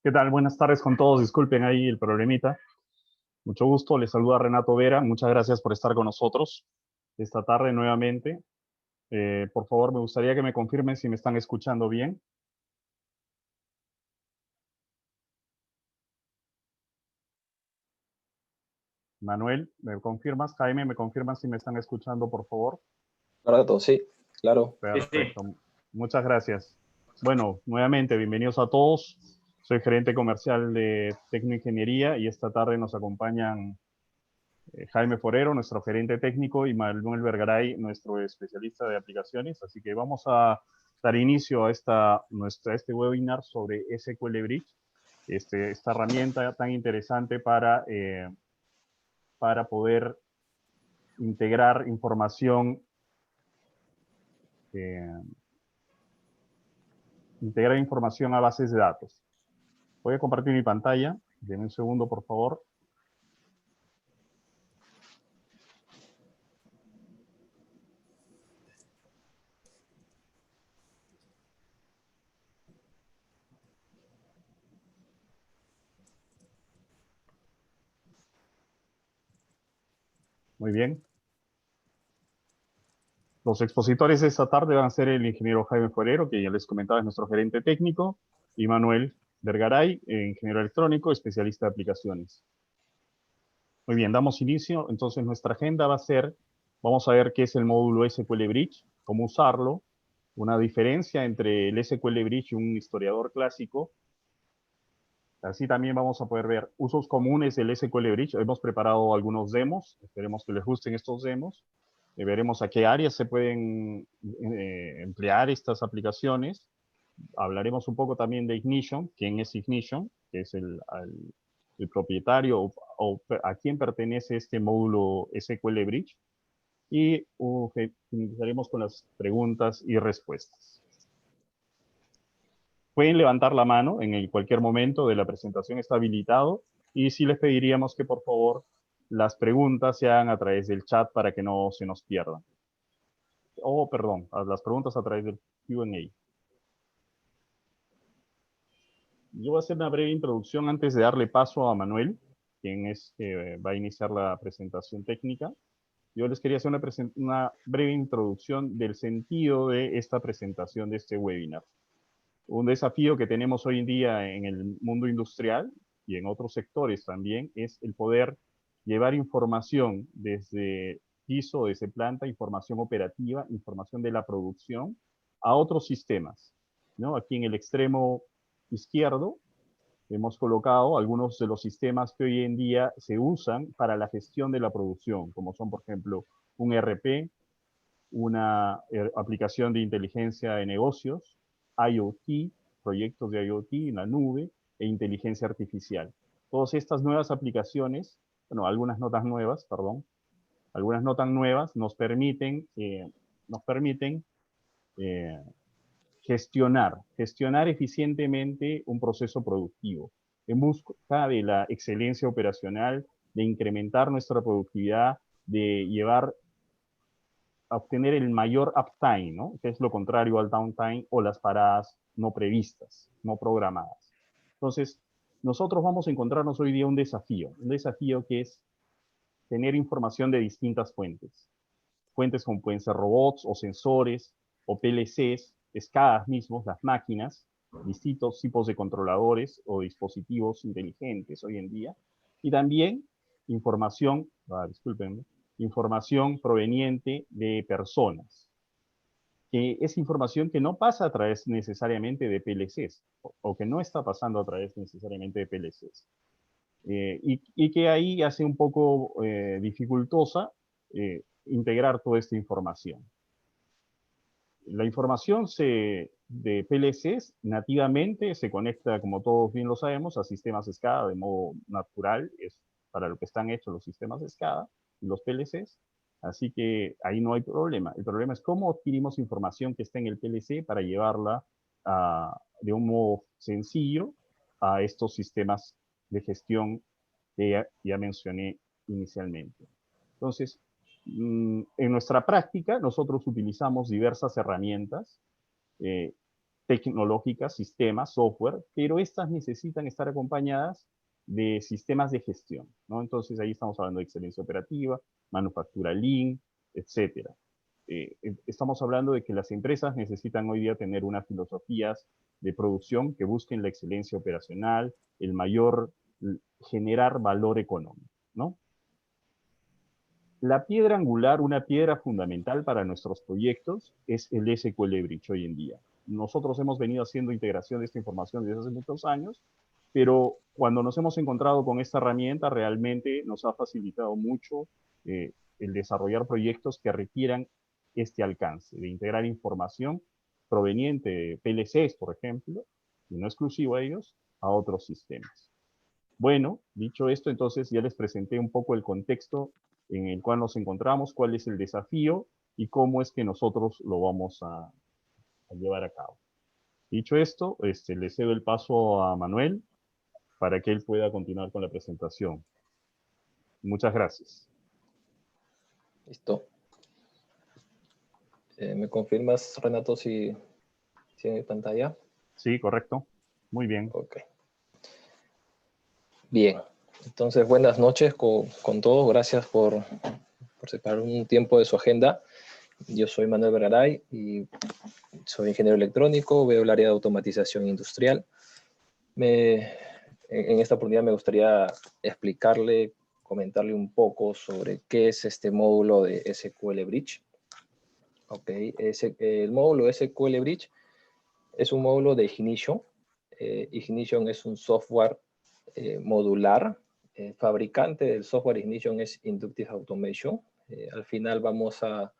¿Qué tal? Buenas tardes con todos. Disculpen ahí el problemita. Mucho gusto. Les saluda Renato Vera. Muchas gracias por estar con nosotros esta tarde nuevamente. Por favor, me gustaría que me confirmen si me están escuchando bien. Manuel, ¿me confirmas? Jaime, ¿me confirman si me están escuchando, por favor? Renato, sí, claro. Perfecto. Sí. Muchas gracias. Bueno, nuevamente, bienvenidos a todos. Soy gerente comercial de Tecnoingeniería y esta tarde nos acompañan Jaime Forero, nuestro gerente técnico, y Manuel Vergaray, nuestro especialista de aplicaciones. Así que vamos a dar inicio a este webinar sobre SQL Bridge, esta herramienta tan interesante para poder integrar información a bases de datos. Voy a compartir mi pantalla. Denme un segundo, por favor. Muy bien. Los expositores de esta tarde van a ser el ingeniero Jaime Forero, que ya les comentaba es nuestro gerente técnico, y Manuel Vergaray, ingeniero electrónico, especialista de aplicaciones. Muy bien, damos inicio. Entonces nuestra agenda va a ser, vamos a ver qué es el módulo SQL Bridge, cómo usarlo, una diferencia entre el SQL Bridge y un historiador clásico. Así también vamos a poder ver usos comunes del SQL Bridge. Hemos preparado algunos demos, esperemos que les gusten estos demos. Veremos a qué áreas se pueden emplear estas aplicaciones. Hablaremos un poco también de Ignition, quién es Ignition, que es el propietario o a quién pertenece este módulo SQL Bridge. Y finalizaremos con las preguntas y respuestas. Pueden levantar la mano en cualquier momento de la presentación, está habilitado, Y sí les pediríamos que por favor las preguntas se hagan a través del chat para que no se nos pierdan. Oh, perdón, las preguntas a través del Q&A. Yo voy a hacer una breve introducción antes de darle paso a Manuel, quien va a iniciar la presentación técnica. Yo les quería hacer una breve introducción del sentido de esta presentación de este webinar. Un desafío que tenemos hoy en día en el mundo industrial y en otros sectores también es el poder llevar información desde piso, desde planta, información operativa, información de la producción a otros sistemas, ¿no? Aquí en el extremo izquierdo hemos colocado algunos de los sistemas que hoy en día se usan para la gestión de la producción, como son, por ejemplo, un ERP, una aplicación de inteligencia de negocios, IoT, proyectos de IoT en la nube e inteligencia artificial. Todas estas nuevas aplicaciones, bueno, algunas no tan nuevas, perdón, algunas no tan nuevas nos permiten gestionar eficientemente un proceso productivo en busca de la excelencia operacional, de incrementar nuestra productividad, de llevar a obtener el mayor uptime, ¿no? Que es lo contrario al downtime o las paradas no previstas, no programadas. Entonces, nosotros vamos a encontrarnos hoy día un desafío que es tener información de distintas fuentes. Fuentes como pueden ser robots o sensores o PLCs, escadas mismos, las máquinas, distintos tipos de controladores o dispositivos inteligentes hoy en día, y también información, discúlpenme, información proveniente de personas, que es información que no pasa a través necesariamente de PLCs, o que no está pasando a través necesariamente de PLCs. Y que ahí hace un poco dificultosa integrar toda esta información. La información de PLCs nativamente se conecta, como todos bien lo sabemos, a sistemas SCADA de modo natural, es para lo que están hechos los sistemas SCADA y los PLCs, así que ahí no hay problema. El problema es cómo adquirimos información que está en el PLC para llevarla de un modo sencillo a estos sistemas de gestión que ya mencioné inicialmente. Entonces, en nuestra práctica, nosotros utilizamos diversas herramientas tecnológicas, sistemas, software, pero estas necesitan estar acompañadas de sistemas de gestión, ¿no? Entonces, ahí estamos hablando de excelencia operativa, manufactura Lean, etcétera. Estamos hablando de que las empresas necesitan hoy día tener unas filosofías de producción que busquen la excelencia operacional, el mayor, generar valor económico, ¿no? La piedra angular, una piedra fundamental para nuestros proyectos es el SQL Bridge hoy en día. Nosotros hemos venido haciendo integración de esta información desde hace muchos años, pero cuando nos hemos encontrado con esta herramienta realmente nos ha facilitado mucho el desarrollar proyectos que requieran este alcance, de integrar información proveniente de PLCs, por ejemplo, y no exclusivo a ellos, a otros sistemas. Bueno, dicho esto, entonces ya les presenté un poco el contexto en el cual nos encontramos, cuál es el desafío y cómo es que nosotros lo vamos a llevar a cabo. Dicho esto, le cedo el paso a Manuel para que él pueda continuar con la presentación. Muchas gracias. Listo. ¿Me confirmas, Renato, si en mi pantalla? Sí, correcto. Muy bien. Ok. Bien. Entonces, buenas noches con todos. Gracias por separar un tiempo de su agenda. Yo soy Manuel Vergaray y soy ingeniero electrónico, veo el área de automatización industrial. En esta oportunidad me gustaría comentarle un poco sobre qué es este módulo de SQL Bridge. Okay. El módulo SQL Bridge es un módulo de Ignition. Ignition es un software modular. El fabricante del software Ignition es Inductive Automation. Al final vamos a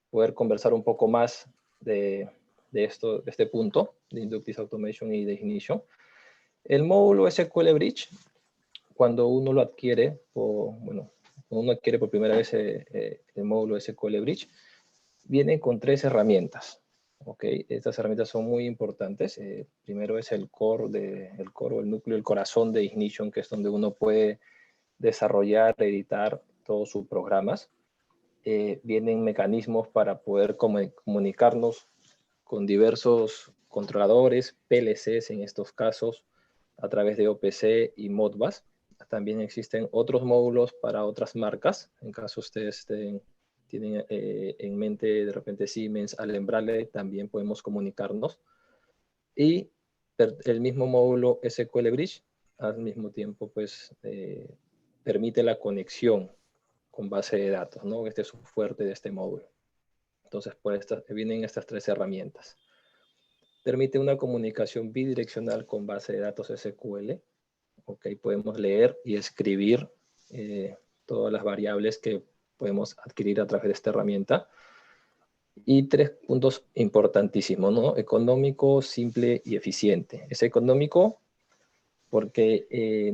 poder conversar un poco más de este punto de Inductive Automation y de Ignition. El módulo SQL Bridge, cuando uno lo adquiere, cuando uno adquiere por primera vez el módulo SQL Bridge, viene con 3 herramientas. Ok, estas herramientas son muy importantes. Primero es el core, o el núcleo, el corazón de Ignition, que es donde uno puede desarrollar, editar todos sus programas. Vienen mecanismos para poder comunicarnos con diversos controladores, PLCs en estos casos, a través de OPC y Modbus. También existen otros módulos para otras marcas, en caso ustedes tienen en mente de repente Siemens, Allen Bradley, también podemos comunicarnos. Y el mismo módulo SQL Bridge, al mismo tiempo, pues, permite la conexión con base de datos, ¿no? Este es un fuerte de este módulo. Entonces, pues, vienen estas tres herramientas. Permite una comunicación bidireccional con base de datos SQL. Ok, podemos leer y escribir todas las variables que podemos adquirir a través de esta herramienta. Y tres puntos importantísimos, ¿no? Económico, simple y eficiente. Es económico porque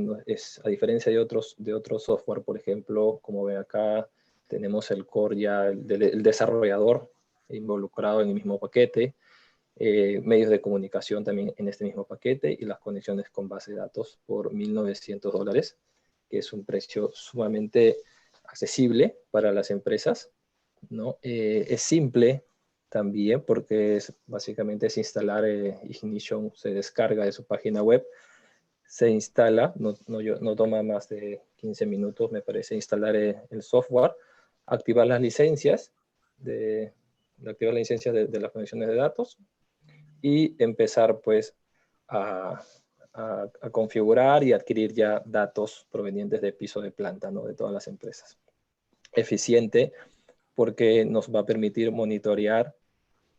a diferencia de otros software, por ejemplo, como ven acá, tenemos el core ya, el desarrollador involucrado en el mismo paquete, medios de comunicación también en este mismo paquete y las conexiones con base de datos por $1,900, que es un precio sumamente accesible para las empresas, ¿no? Es simple también porque básicamente es instalar Ignition, se descarga de su página web, se instala, no toma más de 15 minutos, me parece, instalar el software, activar las licencias de las conexiones de datos y empezar pues a configurar y adquirir ya datos provenientes de piso de planta, ¿no? De todas las empresas. Eficiente porque nos va a permitir monitorear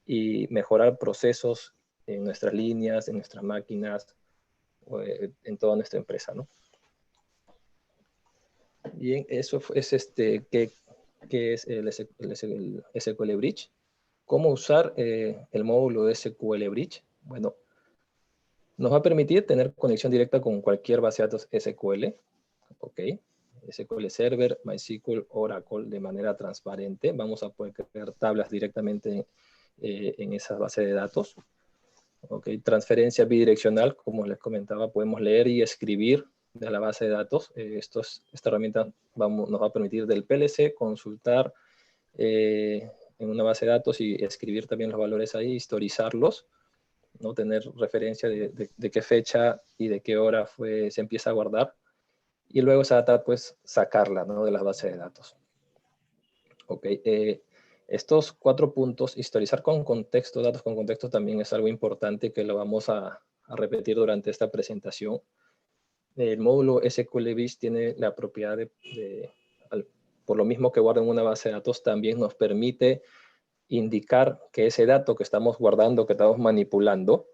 y mejorar procesos en nuestras líneas, en nuestras máquinas, en toda nuestra empresa, ¿no? Bien, eso es ¿qué es el SQL Bridge? ¿Cómo usar el módulo de SQL Bridge? Bueno, nos va a permitir tener conexión directa con cualquier base de datos SQL, ¿ok? SQL Server, MySQL, Oracle de manera transparente. Vamos a poder crear tablas directamente en esa base de datos. ¿Ok? Transferencia bidireccional, como les comentaba, podemos leer y escribir de la base de datos. Esta herramienta nos va a permitir del PLC consultar en una base de datos y escribir también los valores ahí, historizarlos, ¿no? Tener referencia de qué fecha y de qué hora se empieza a guardar. Y luego esa data, pues, sacarla, ¿no? De la base de datos. Ok, estos 4 puntos, historizar con contexto, datos con contexto, también es algo importante que lo vamos a repetir durante esta presentación. El módulo SQL Bridge tiene la propiedad por lo mismo que guarda en una base de datos, también nos permite indicar que ese dato que estamos guardando, que estamos manipulando,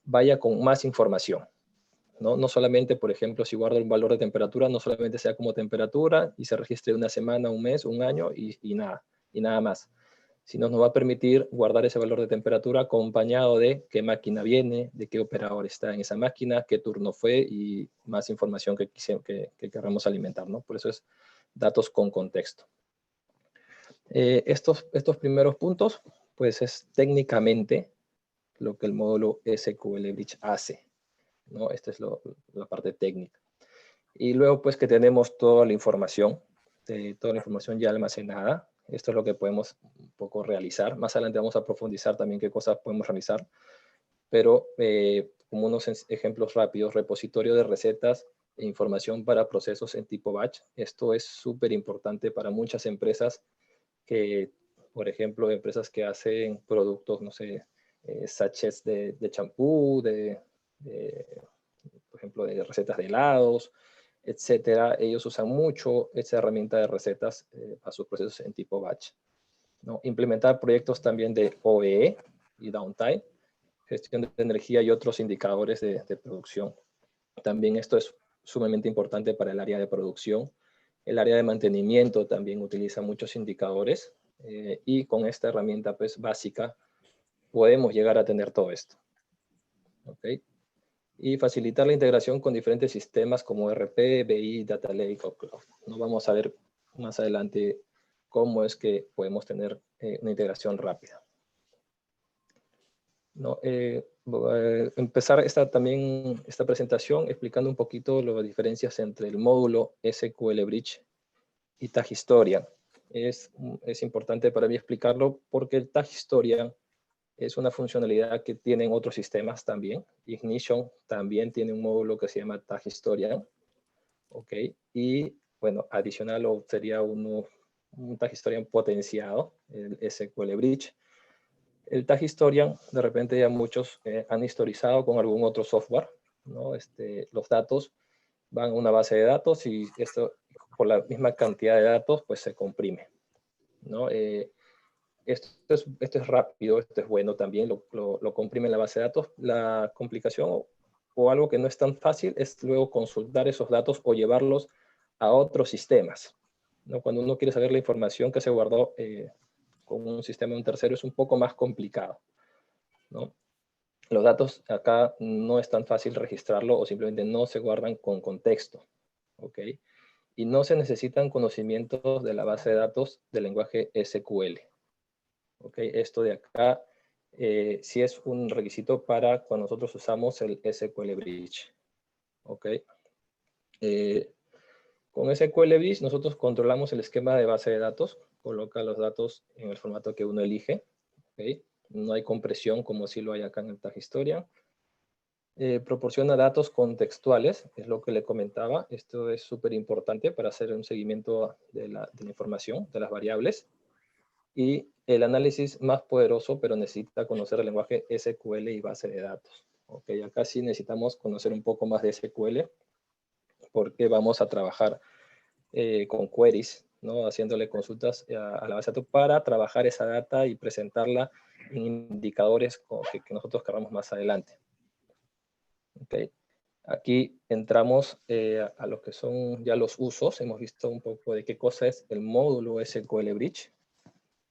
vaya con más información. No solamente, por ejemplo, si guardo un valor de temperatura, no solamente sea como temperatura y se registre una semana, un mes, un año y nada más, sino nos va a permitir guardar ese valor de temperatura acompañado de qué máquina viene, de qué operador está en esa máquina, qué turno fue y más información que queramos alimentar, ¿no? Por eso es datos con contexto. Estos primeros puntos, pues es técnicamente lo que el módulo SQL Bridge hace, ¿no? Esta es la parte técnica. Y luego, pues, que tenemos toda la información ya almacenada. Esto es lo que podemos un poco realizar. Más adelante vamos a profundizar también qué cosas podemos realizar. Pero como unos ejemplos rápidos, repositorio de recetas e información para procesos en tipo batch. Esto es súper importante para muchas empresas que, por ejemplo, empresas que hacen productos, no sé, sachets de champú, por ejemplo, de recetas de helados, etcétera. Ellos usan mucho esta herramienta de recetas para sus procesos en tipo batch, ¿no? Implementar proyectos también de OEE y downtime, gestión de energía y otros indicadores de producción. También esto es sumamente importante para el área de producción. El área de mantenimiento también utiliza muchos indicadores y con esta herramienta, pues, básica podemos llegar a tener todo esto. ¿Ok? Y facilitar la integración con diferentes sistemas como ERP, BI, Data Lake o Cloud. No vamos a ver más adelante cómo es que podemos tener una integración rápida. ¿no? Voy a empezar esta presentación explicando un poquito las diferencias entre el módulo SQL Bridge y Tag Historian. Es importante para mí explicarlo porque el Tag Historian es una funcionalidad que tienen otros sistemas también. Ignition también tiene un módulo que se llama Tag Historian. ¿Ok? Y bueno, adicional sería un Tag Historian potenciado, el SQL Bridge. El Tag Historian, de repente ya muchos han historizado con algún otro software, ¿no? Los datos van a una base de datos y esto, por la misma cantidad de datos, pues se comprime, ¿no? Esto es rápido, esto es bueno también, lo comprime en la base de datos. La complicación o algo que no es tan fácil es luego consultar esos datos o llevarlos a otros sistemas, ¿no? Cuando uno quiere saber la información que se guardó con un sistema de un tercero es un poco más complicado, ¿no? Los datos acá no es tan fácil registrarlo o simplemente no se guardan con contexto, ¿ok? Y no se necesitan conocimientos de la base de datos del lenguaje SQL, ¿ok? Esto de acá sí es un requisito para cuando nosotros usamos el SQL Bridge, ¿ok? Con SQL Bridge nosotros controlamos el esquema de base de datos, coloca los datos en el formato que uno elige, ¿ok? No hay compresión como si lo hay acá en el Tag Historia. Proporciona datos contextuales, es lo que le comentaba. Esto es súper importante para hacer un seguimiento de la información, de las variables. Y el análisis más poderoso, pero necesita conocer el lenguaje SQL y base de datos. Ok, acá sí necesitamos conocer un poco más de SQL, porque vamos a trabajar con queries, ¿no? Haciéndole consultas a la base de datos para trabajar esa data y presentarla en indicadores que nosotros queramos más adelante. Okay. Aquí entramos a lo que son ya los usos. Hemos visto un poco de qué cosa es el módulo SQL Bridge.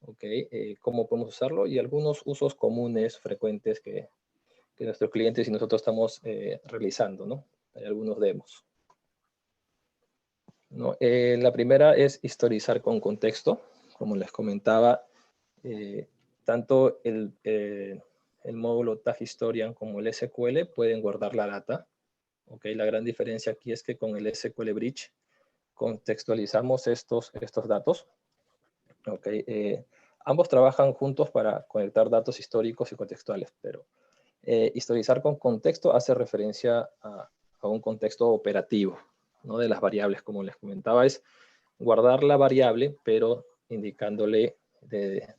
Okay. Cómo podemos usarlo y algunos usos comunes, frecuentes que nuestros clientes y nosotros estamos realizando, ¿no? Hay algunos demos, ¿no? La primera es historizar con contexto. Como les comentaba, tanto el módulo Tag Historian como el SQL pueden guardar la data. Okay, la gran diferencia aquí es que con el SQL Bridge contextualizamos estos datos. Okay, ambos trabajan juntos para conectar datos históricos y contextuales, pero historizar con contexto hace referencia a un contexto operativo, ¿no? De las variables, como les comentaba, es guardar la variable, pero indicándole de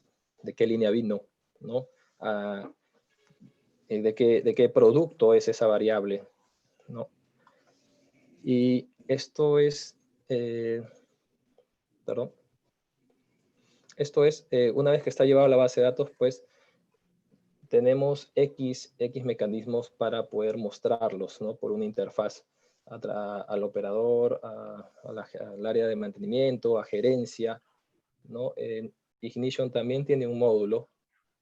qué línea vino, ¿no? De qué producto es esa variable, ¿no? Y esto es, perdón, esto es, una vez que está llevado a la base de datos, pues tenemos X mecanismos para poder mostrarlos, ¿no? Por una interfaz al operador, al área de mantenimiento, a gerencia, ¿no? Ignition también tiene un módulo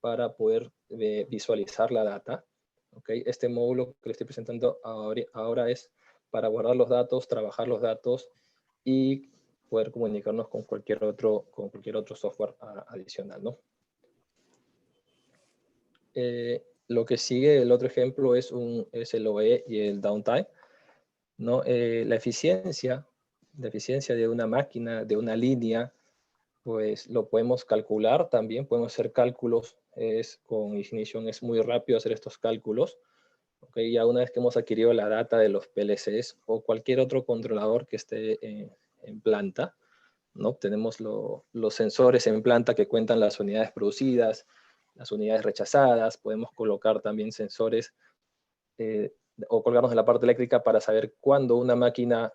para poder visualizar la data. ¿Okay? Este módulo que le estoy presentando ahora es para guardar los datos, trabajar los datos y poder comunicarnos con cualquier otro software adicional, ¿no? Lo que sigue, el otro ejemplo es el OE y el downtime, ¿no? La eficiencia de una máquina, de una línea, pues lo podemos calcular también, podemos hacer cálculos, con Ignition es muy rápido hacer estos cálculos. Okay, ya una vez que hemos adquirido la data de los PLCs o cualquier otro controlador que esté en planta, ¿no? Tenemos los sensores en planta que cuentan las unidades producidas, las unidades rechazadas, podemos colocar también sensores o colgarnos de la parte eléctrica para saber cuándo una máquina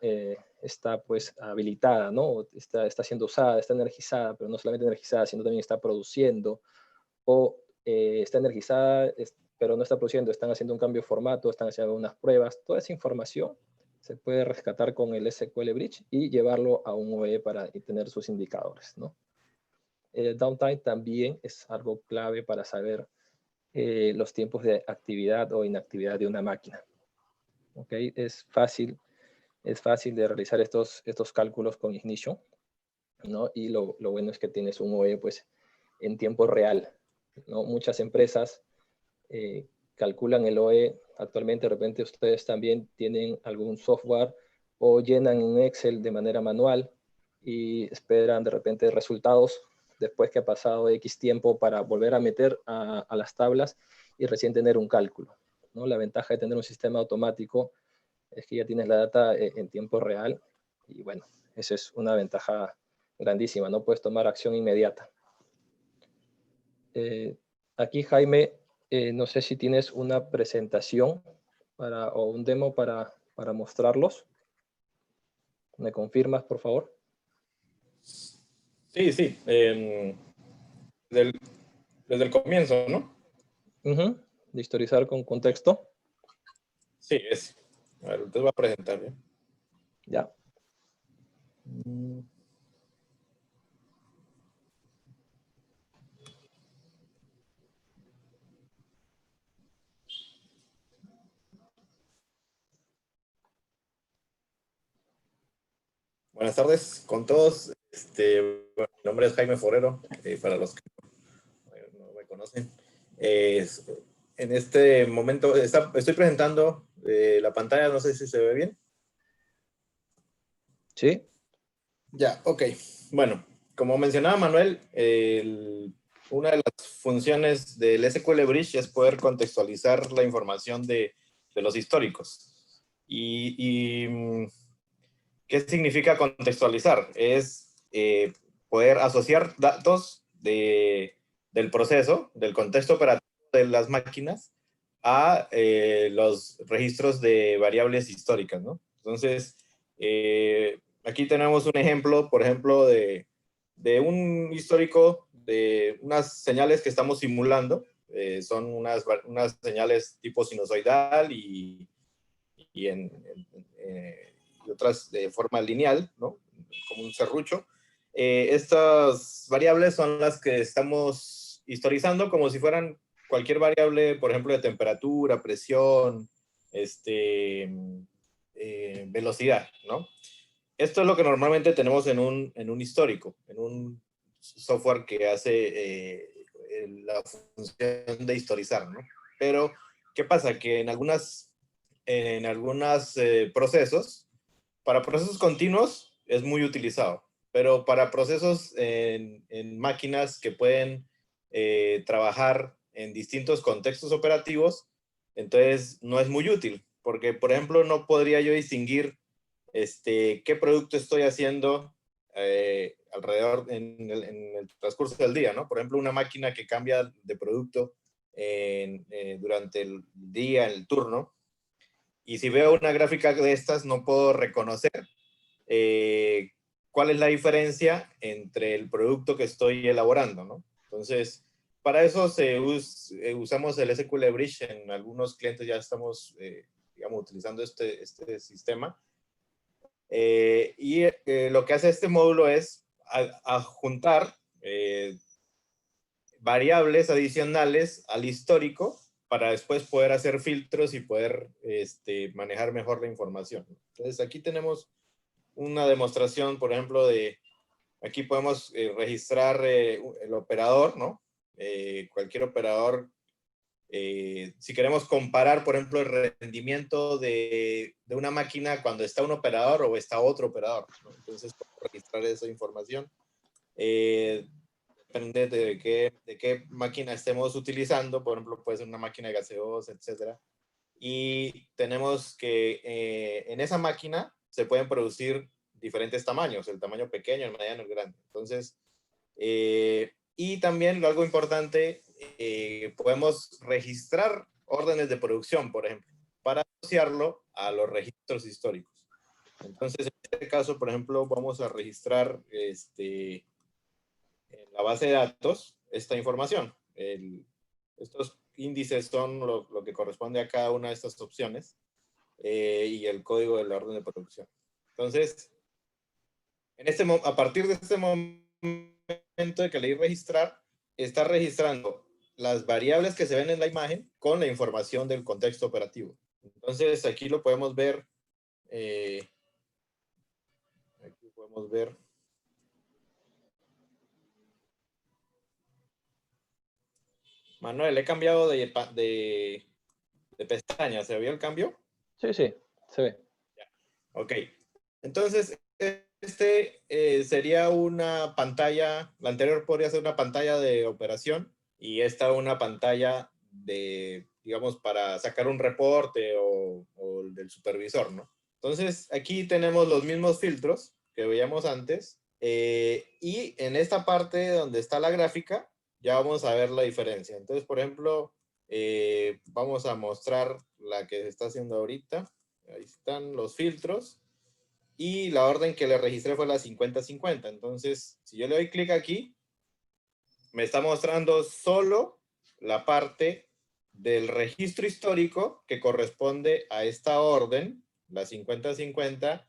está pues habilitada, ¿no? Está siendo usada, está energizada, pero no solamente energizada, sino también está produciendo, o está energizada, pero no está produciendo, están haciendo un cambio de formato, están haciendo unas pruebas. Toda esa información se puede rescatar con el SQL Bridge y llevarlo a un OE para tener sus indicadores, ¿no? El downtime también es algo clave para saber los tiempos de actividad o inactividad de una máquina. ¿Okay? Es fácil de realizar estos cálculos con Ignition, ¿no? Y lo bueno es que tienes un OE pues, en tiempo real, ¿no? Muchas empresas calculan el OE. Actualmente de repente ustedes también tienen algún software o llenan en Excel de manera manual y esperan de repente resultados después que ha pasado X tiempo para volver a meter a las tablas y recién tener un cálculo, ¿no? La ventaja de tener un sistema automático es que ya tienes la data en tiempo real y bueno, esa es una ventaja grandísima, ¿no? Puedes tomar acción inmediata. Aquí, Jaime, no sé si tienes una presentación o un demo para mostrarlos. ¿Me confirmas, por favor? Sí, sí. Desde el comienzo, ¿no? De historizar con contexto. Sí, es. A ver, te voy a presentar, ¿ya? Ya. Buenas tardes con todos. Bueno, mi nombre es Jaime Forero, para los que no me conocen. En este momento estoy presentando la pantalla, no sé si se ve bien. Sí. Ya, ok. Bueno, como mencionaba Manuel, una de las funciones del SQL Bridge es poder contextualizar la información de los históricos. ¿Qué significa contextualizar? Es poder asociar datos del proceso, del contexto operativo de las máquinas a los registros de variables históricas, ¿no? Entonces, aquí tenemos un ejemplo, por ejemplo, de un histórico de unas señales que estamos simulando. Son unas señales tipo sinusoidal y otras de forma lineal, ¿no? Como un serrucho. Estas variables son las que estamos historizando como si fueran cualquier variable, por ejemplo, de temperatura, presión, velocidad, ¿no? Esto es lo que normalmente tenemos en un histórico, en un software que hace la función de historizar, ¿no? Pero, ¿qué pasa? Que en algunos procesos, para procesos continuos es muy utilizado, pero para procesos en máquinas que pueden trabajar en distintos contextos operativos, entonces no es muy útil, porque por ejemplo no podría yo distinguir qué producto estoy haciendo alrededor en el transcurso del día, ¿no? Por ejemplo, una máquina que cambia de producto durante el día, en el turno, y si veo una gráfica de estas, no puedo reconocer cuál es la diferencia entre el producto que estoy elaborando, ¿no? Entonces, para eso usamos el SQL Bridge. En algunos clientes ya estamos, digamos, utilizando este sistema. Lo que hace este módulo es adjuntar variables adicionales al histórico para después poder hacer filtros y poder manejar mejor la información. Entonces aquí tenemos una demostración, por ejemplo, aquí podemos registrar el operador, ¿no? Cualquier operador. Si queremos comparar, por ejemplo, el rendimiento de una máquina cuando está un operador o está otro operador, ¿no? Entonces podemos registrar esa información. Depende de qué máquina estemos utilizando. Por ejemplo, puede ser una máquina de gaseosa, etcétera. Y tenemos que en esa máquina se pueden producir diferentes tamaños, el tamaño pequeño, el mediano, el grande. Entonces, y también algo importante, podemos registrar órdenes de producción, por ejemplo, para asociarlo a los registros históricos. Entonces, en este caso, por ejemplo, vamos a registrar en la base de datos esta información. Estos índices son lo que corresponde a cada una de estas opciones y el código de la orden de producción. Entonces, a partir de este momento de que le di registrar, está registrando las variables que se ven en la imagen con la información del contexto operativo. Entonces, aquí lo podemos ver. Aquí podemos ver. Manuel, he cambiado de pestaña. ¿Se vio el cambio? Sí, sí, se ve. Ok. Entonces, sería una pantalla, la anterior podría ser una pantalla de operación y esta una pantalla de, digamos, para sacar un reporte o del supervisor, ¿no? Entonces, aquí tenemos los mismos filtros que veíamos antes y en esta parte donde está la gráfica ya vamos a ver la diferencia. Entonces, por ejemplo, vamos a mostrar la que se está haciendo ahorita. Ahí están los filtros. Y la orden que le registré fue la 50-50. Entonces, si yo le doy clic aquí, me está mostrando solo la parte del registro histórico que corresponde a esta orden, la 50-50,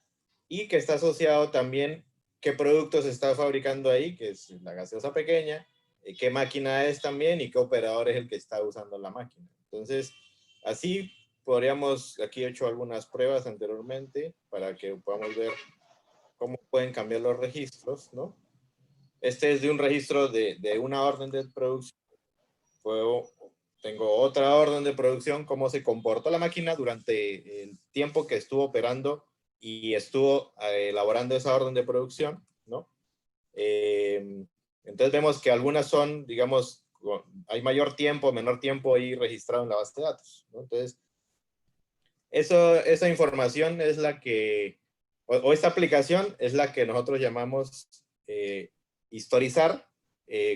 y que está asociado también qué productos se está fabricando ahí, que es la gaseosa pequeña, qué máquina es también y qué operador es el que está usando la máquina. Entonces, así podríamos, aquí he hecho algunas pruebas anteriormente para que podamos ver cómo pueden cambiar los registros, ¿no? Este es de un registro de una orden de producción. Tengo otra orden de producción, cómo se comportó la máquina durante el tiempo que estuvo operando y estuvo elaborando esa orden de producción, ¿no? Entonces vemos que algunas son, digamos, hay mayor tiempo, menor tiempo ahí registrado en la base de datos, ¿no? Entonces, esa información es la que, o esta aplicación es la que nosotros llamamos historizar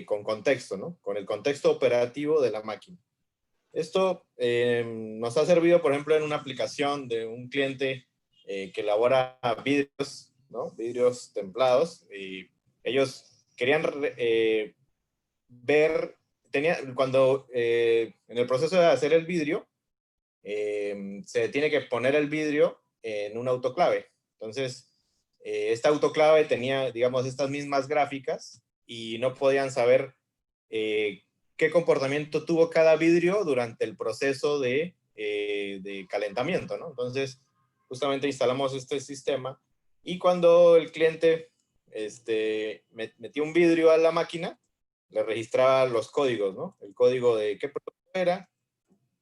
con contexto, ¿no? Con el contexto operativo de la máquina. Esto nos ha servido, por ejemplo, en una aplicación de un cliente que elabora vidrios, ¿no? Vidrios templados. Y ellos querían ver, cuando en el proceso de hacer el vidrio, se tiene que poner el vidrio en un autoclave. Entonces, esta autoclave tenía, digamos, estas mismas gráficas y no podían saber qué comportamiento tuvo cada vidrio durante el proceso de calentamiento, ¿no? Entonces, justamente instalamos este sistema y cuando el cliente metió un vidrio a la máquina, le registraba los códigos, ¿no? El código de qué producto era,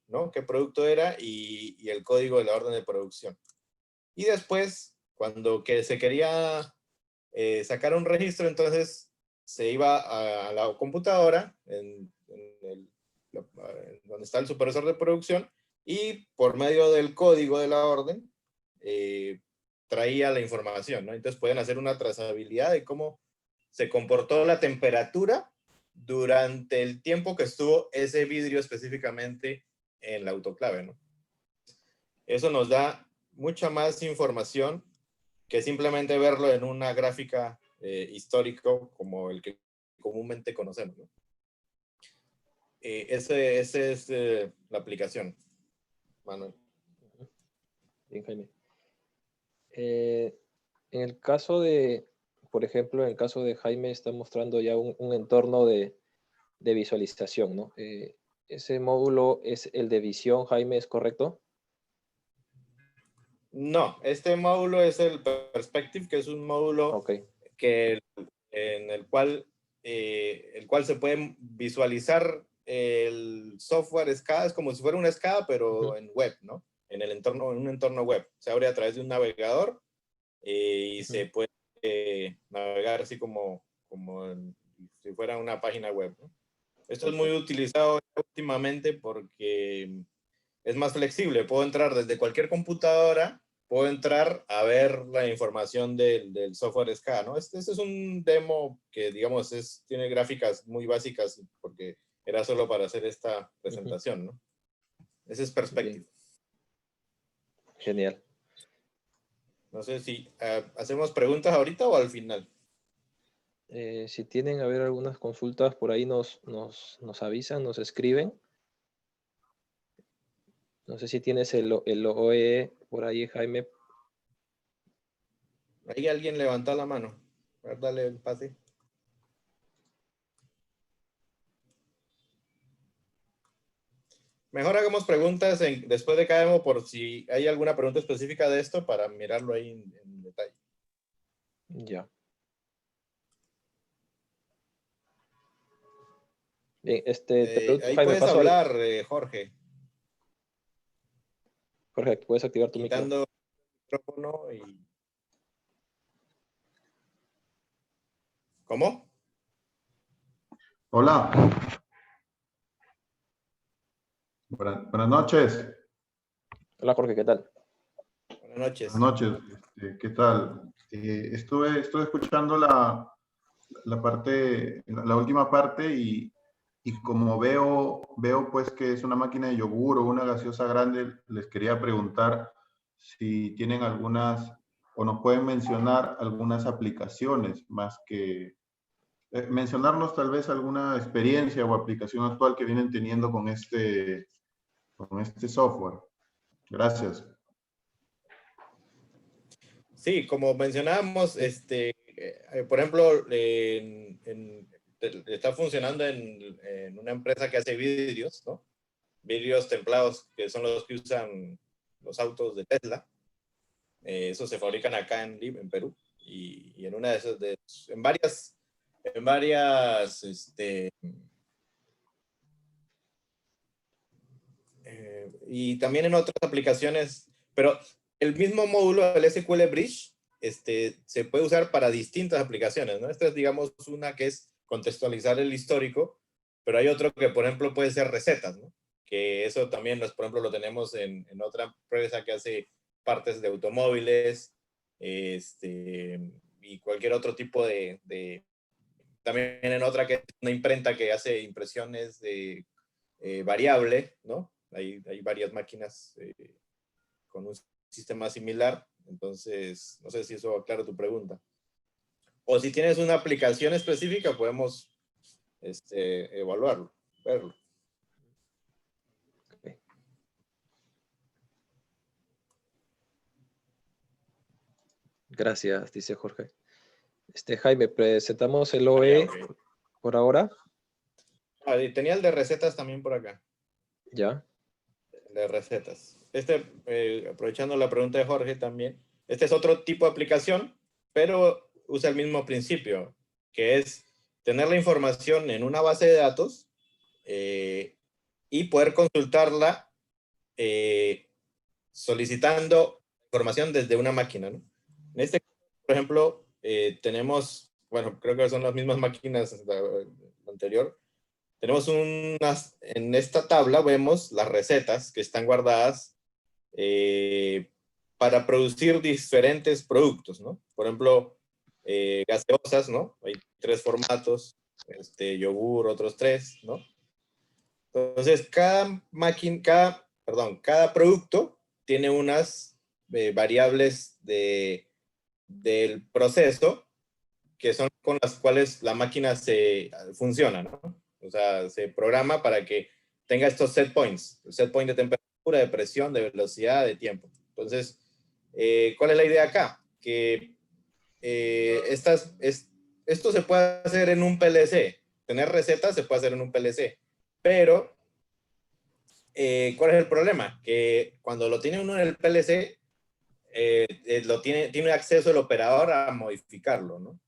¿no? Qué producto era y el código de la orden de producción. Y después, cuando se quería sacar un registro, entonces se iba a la computadora, donde está el supervisor de producción, y por medio del código de la orden, traía la información, ¿no? Entonces pueden hacer una trazabilidad de cómo se comportó la temperatura durante el tiempo que estuvo ese vidrio específicamente en la autoclave, ¿no? Eso nos da mucha más información que simplemente verlo en una gráfica histórico como el que comúnmente conocemos, ¿no? Ese es la aplicación, Manuel. Bien, Jaime. En el caso de, por ejemplo, en el caso de Jaime está mostrando ya un entorno de visualización, ¿no? ¿Ese módulo es el de visión, Jaime, es correcto? No, este módulo es el Perspective, que es un módulo Okay. en el cual se puede visualizar el software SCADA, es como si fuera una SCADA, pero en web, ¿no? En un entorno web. Se abre a través de un navegador y se puede navegar así como si fuera una página web, ¿no? Esto es muy utilizado últimamente porque es más flexible. Puedo entrar desde cualquier computadora, puedo entrar a ver la información del software SCADA, ¿no? Este es un demo que, digamos, tiene gráficas muy básicas porque era solo para hacer esta presentación, ¿no? Ese es Perspective. Bien. Genial. No sé si hacemos preguntas ahorita o al final. Si tienen a ver algunas consultas por ahí nos avisan, nos escriben. No sé si tienes el OE por ahí, Jaime. Ahí alguien levantó la mano. A ver, dale el pase. Mejor hagamos preguntas después de cada demo por si hay alguna pregunta específica de esto para mirarlo ahí en detalle. Ya. Bien, Ahí Jaime, puedes paso hablar, Jorge, Jorge, puedes activar tu micrófono. quitando el micrófono y... ¿Cómo? Hola. Buenas noches. Hola Jorge, ¿qué tal? Buenas noches. Buenas noches. ¿Qué tal? Estuve escuchando la última parte y como veo pues que es una máquina de yogur o una gaseosa grande, les quería preguntar si tienen algunas o nos pueden mencionar algunas aplicaciones más que mencionarnos tal vez alguna experiencia o aplicación actual que vienen teniendo con este software. Gracias. Sí, como mencionábamos, por ejemplo, está funcionando en una empresa que hace vidrios, ¿no? Vidrios templados, que son los que usan los autos de Tesla. Esos se fabrican acá en Perú. Y en una de esas, en varias, y también en otras aplicaciones, pero el mismo módulo del SQL Bridge se puede usar para distintas aplicaciones, ¿no? Esta es, digamos, una que es contextualizar el histórico, pero hay otro que, por ejemplo, puede ser recetas, ¿no? Que eso también, por ejemplo, lo tenemos en otra empresa que hace partes de automóviles, y cualquier otro tipo también en otra que es una imprenta que hace impresiones de variable, ¿no? Hay varias máquinas con un sistema similar, entonces no sé si eso aclara tu pregunta. O si tienes una aplicación específica, podemos evaluarlo, verlo. Okay. Gracias, dice Jorge. Jaime, presentamos el OE Okay. por ahora. Y tenía el de recetas también por acá. Ya. De recetas. Aprovechando la pregunta de Jorge también, este es otro tipo de aplicación, pero usa el mismo principio, que es tener la información en una base de datos y poder consultarla solicitando información desde una máquina, ¿no? En este caso, por ejemplo, tenemos, bueno, creo que son las mismas máquinas de la anterior. Tenemos en esta tabla vemos las recetas que están guardadas para producir diferentes productos, ¿no? Por ejemplo, gaseosas, ¿no? Hay 3 formatos, yogur, otros 3, ¿no? Entonces, cada producto tiene unas variables del proceso que son con las cuales la máquina funciona, ¿no? O sea, se programa para que tenga estos set points, el set point de temperatura, de presión, de velocidad, de tiempo. Entonces, ¿cuál es la idea acá? Que esto se puede hacer en un PLC. Tener recetas se puede hacer en un PLC, pero ¿cuál es el problema? Que cuando lo tiene uno en el PLC, tiene acceso el operador a modificarlo, ¿no?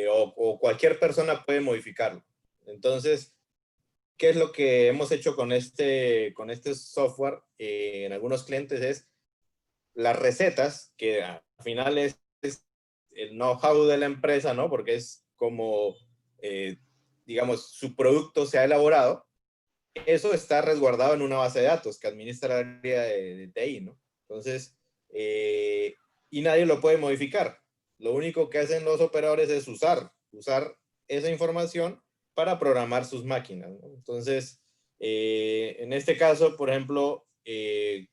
O cualquier persona puede modificarlo. Entonces, ¿qué es lo que hemos hecho con este software en algunos clientes? Es las recetas, que al final es el know-how de la empresa, ¿no? Porque es como, digamos, su producto se ha elaborado. Eso está resguardado en una base de datos que administra el área de TI, ¿no? Entonces, y nadie lo puede modificar. Lo único que hacen los operadores es usar esa información para programar sus máquinas, ¿no? Entonces, en este caso, por ejemplo, que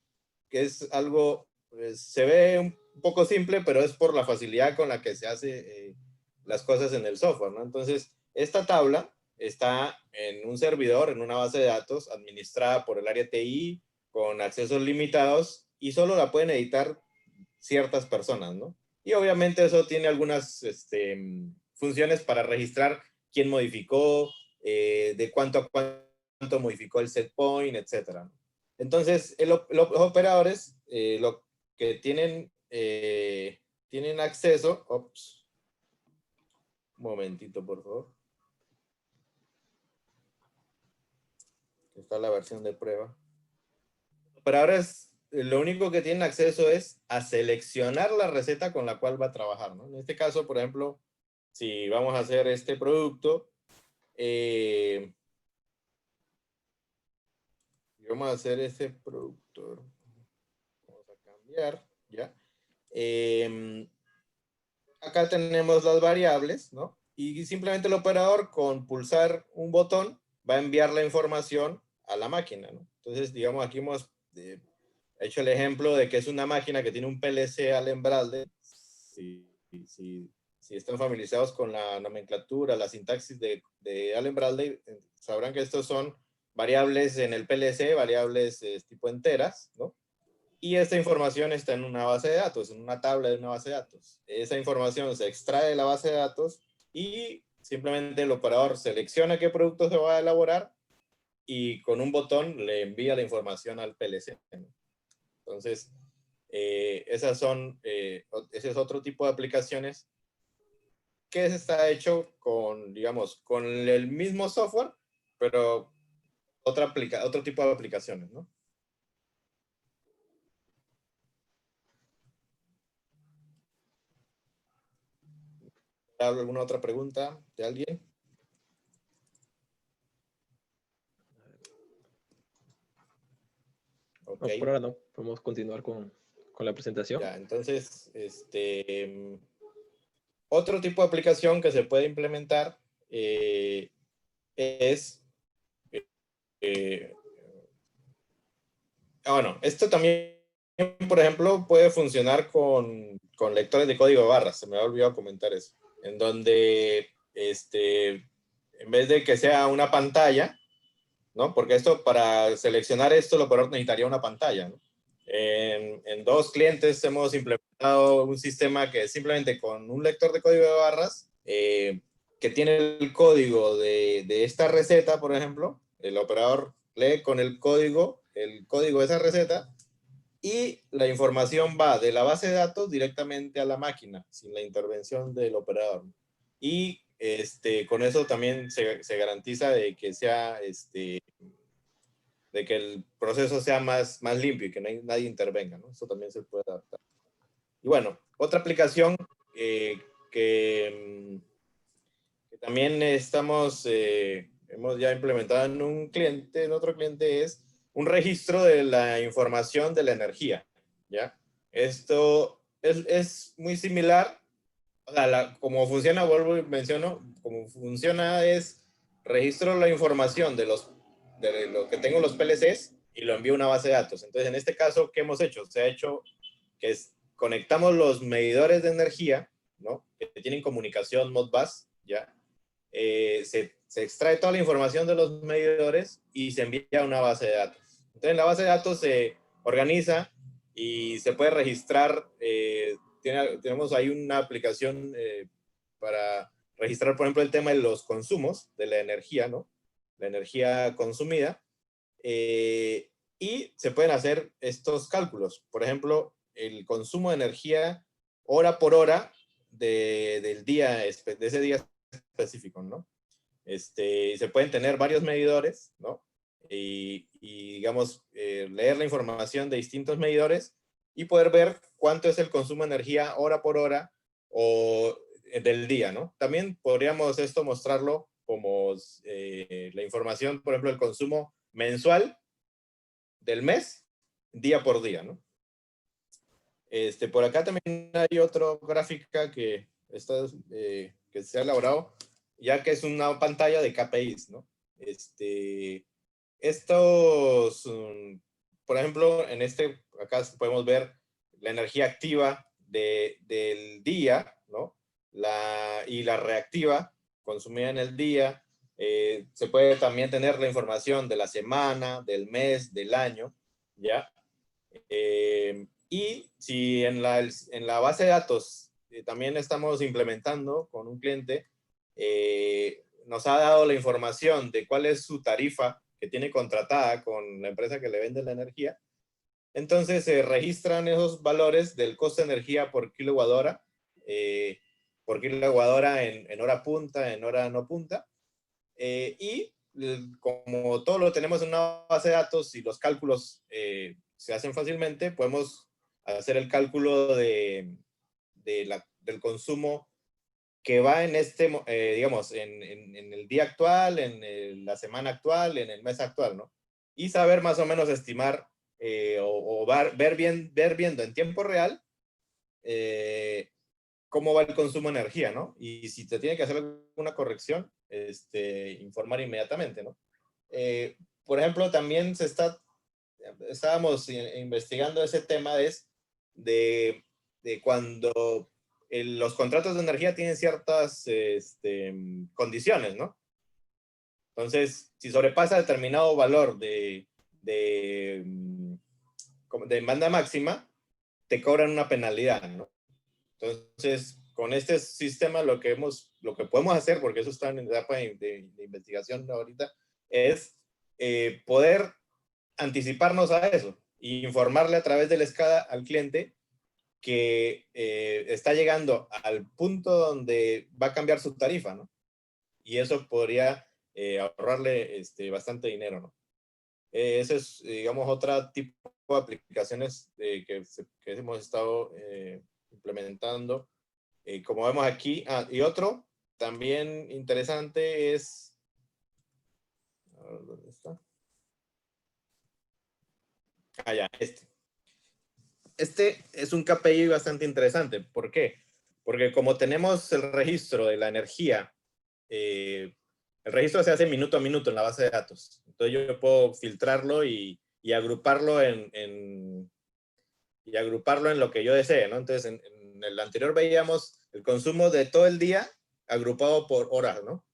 es algo, pues, se ve un poco simple, pero es por la facilidad con la que se hace las cosas en el software, ¿no? Entonces, esta tabla está en un servidor, en una base de datos administrada por el área TI, con accesos limitados, y solo la pueden editar ciertas personas, ¿no? Y obviamente eso tiene algunas funciones para registrar quién modificó, de cuánto a cuánto modificó el set point, etcétera. Entonces, los operadores lo que tienen acceso, un momentito, por favor. está la versión de prueba. Pero ahora lo único que tienen acceso es a seleccionar la receta con la cual va a trabajar, ¿no? En este caso, por ejemplo, si vamos a hacer este producto, vamos a hacer este producto. Vamos a cambiar, ¿ya? Acá tenemos las variables, ¿no? Y simplemente el operador con pulsar un botón va a enviar la información a la máquina, ¿no? Entonces, digamos, aquí hemos hecho el ejemplo de que es una máquina que tiene un PLC Allen-Bradley. Si están familiarizados con la nomenclatura, la sintaxis de Allen-Bradley, sabrán que estos son variables en el PLC, variables tipo enteras, ¿no? Y esta información está en una base de datos, en una tabla de una base de datos. Esa información se extrae de la base de datos y simplemente el operador selecciona qué producto se va a elaborar y con un botón le envía la información al PLC, ¿no? Entonces, ese es otro tipo de aplicaciones que está hecho con, digamos, con el mismo software, pero otro tipo de aplicaciones, ¿no? ¿Alguna otra pregunta de alguien? Okay. No, por ahora no. Podemos continuar con la presentación. Ya, entonces, otro tipo de aplicación que se puede implementar es... bueno, esto también, por ejemplo, puede funcionar con lectores de código de barras. Se me ha olvidado comentar eso. En donde, en vez de que sea una pantalla, ¿no? Porque esto, para seleccionar esto, el operador necesitaría una pantalla, ¿no? En dos clientes hemos implementado un sistema que simplemente con un lector de código de barras, que tiene el código de esta receta, por ejemplo, el operador lee con el código de esa receta y la información va de la base de datos directamente a la máquina, sin la intervención del operador. Y con eso también se garantiza de que sea de que el proceso sea más limpio y que nadie intervenga, ¿no? Eso también se puede adaptar. Y bueno, otra aplicación que también hemos ya implementado en otro cliente es un registro de la información de la energía, ¿ya? Esto es muy similar, o sea, como funciona, vuelvo y menciono, como funciona es registro la información de lo que tengo los PLCs y lo envío a una base de datos. Entonces, en este caso, ¿qué hemos hecho? Se ha hecho que conectamos los medidores de energía, ¿no? Que tienen comunicación Modbus, ¿ya? Se extrae toda la información de los medidores y se envía a una base de datos. Entonces, en la base de datos se organiza y se puede registrar. Tenemos ahí una aplicación para registrar, por ejemplo, el tema de los consumos de la energía, ¿no? La energía consumida. Y se pueden hacer estos cálculos. Por ejemplo, el consumo de energía hora por hora de ese día específico, ¿no? Se pueden tener varios medidores, ¿no? Y digamos, leer la información de distintos medidores y poder ver cuánto es el consumo de energía hora por hora o del día, ¿no? También podríamos esto mostrarlo como la información, por ejemplo, el consumo mensual del mes, día por día, ¿no? Por acá también hay otra gráfica que se ha elaborado, ya que es una pantalla de KPIs, ¿no? Estos, por ejemplo, acá podemos ver la energía activa del día, ¿no? Y la reactiva consumida en el día. Se puede también tener la información de la semana, del mes, del año, ¿ya? Y si en la base de datos también estamos implementando con un cliente, nos ha dado la información de cuál es su tarifa que tiene contratada con la empresa que le vende la energía. Entonces se registran esos valores del costo de energía por kilowatt hora en hora punta, en hora no punta, y como todo lo tenemos en una base de datos y los cálculos se hacen fácilmente, podemos hacer el cálculo del consumo que va en digamos, en el día actual, la semana actual, en el mes actual, ¿no? Y saber más o menos estimar ver viendo en tiempo real cómo va el consumo de energía, ¿no? Y si te tiene que hacer alguna corrección, informar inmediatamente, ¿no? Por ejemplo, también estábamos investigando ese tema de cuando los contratos de energía tienen ciertas condiciones, ¿no? Entonces, si sobrepasa determinado valor de demanda máxima, te cobran una penalidad, ¿no? Entonces, con este sistema lo que podemos hacer, porque eso está en etapa de investigación ahorita, es poder anticiparnos a eso e informarle a través del SCADA al cliente que está llegando al punto donde va a cambiar su tarifa, ¿no? Y eso podría ahorrarle bastante dinero, ¿no? Ese es, digamos, otro tipo de aplicaciones que hemos estado implementando. Como vemos aquí, y otro también interesante es, a ver, ¿dónde está? Ya, Este es un KPI bastante interesante. ¿Por qué? Porque como tenemos el registro de la energía, el registro se hace minuto a minuto en la base de datos. Entonces yo puedo filtrarlo y agruparlo en lo que yo desee, ¿no? Entonces en el anterior veíamos el consumo de todo el día agrupado por horas, ¿no?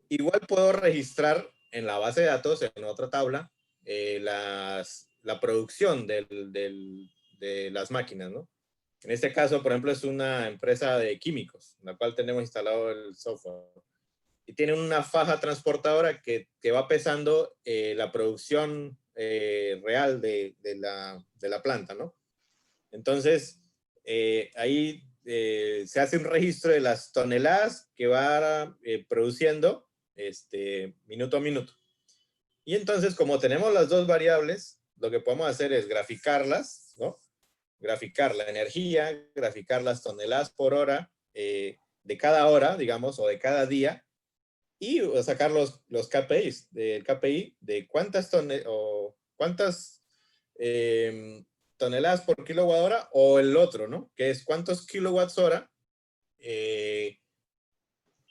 Igual puedo registrar en la base de datos, en otra tabla, la producción de las máquinas, ¿no? En este caso, por ejemplo, es una empresa de químicos, en la cual tenemos instalado el software. Y tienen una faja transportadora que va pesando la producción real de la planta, ¿no? Entonces, ahí se hace un registro de las toneladas que va produciendo minuto a minuto. Y entonces, como tenemos las dos variables, lo que podemos hacer es graficarlas, ¿no? Graficar la energía, graficar las toneladas por hora de cada hora, digamos, o de cada día, y sacar los KPIs, del KPI de cuántas toneladas por kilowatt hora, o el otro, ¿no? Que es cuántos kilowatts hora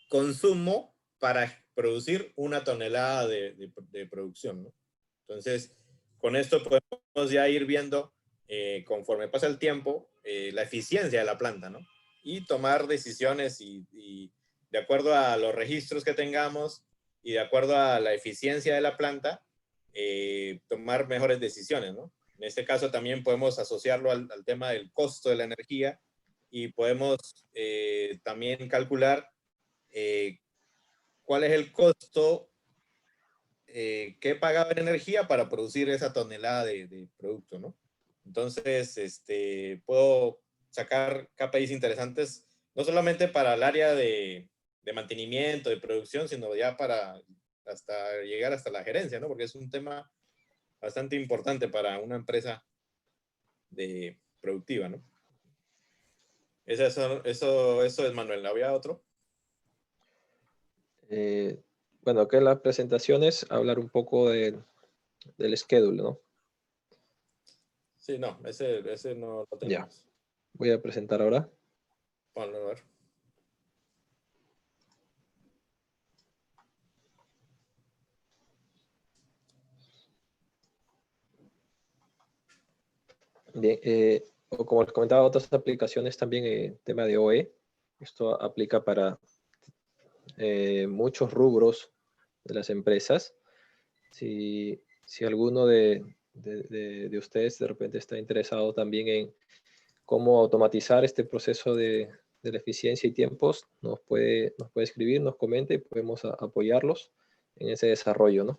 consumo para producir una tonelada de producción, ¿no? Entonces, con esto podemos ya ir viendo, conforme pasa el tiempo, la eficiencia de la planta, ¿no? Y tomar decisiones y de acuerdo a los registros que tengamos y de acuerdo a la eficiencia de la planta, tomar mejores decisiones, ¿no? En este caso también podemos asociarlo al tema del costo de la energía y podemos también calcular cuál es el costo que he pagado en energía para producir esa tonelada de producto, ¿no? Entonces, puedo sacar KPIs interesantes, no solamente para el área de mantenimiento, de producción, sino ya para llegar hasta la gerencia, ¿no? Porque es un tema bastante importante para una empresa productiva, ¿no? Eso es, Manuel. ¿Había otro? Bueno, acá en las presentaciones hablar un poco del schedule, ¿no? Sí, no, ese no lo tenemos. Ya, voy a presentar ahora. Ponlo a ver. Bien, como les comentaba, otras aplicaciones también, tema de OE. Esto aplica para muchos rubros de las empresas. Si alguno de ustedes de repente está interesado también en cómo automatizar este proceso de la eficiencia y tiempos, nos puede escribir, nos comenta y podemos apoyarlos en ese desarrollo, ¿no?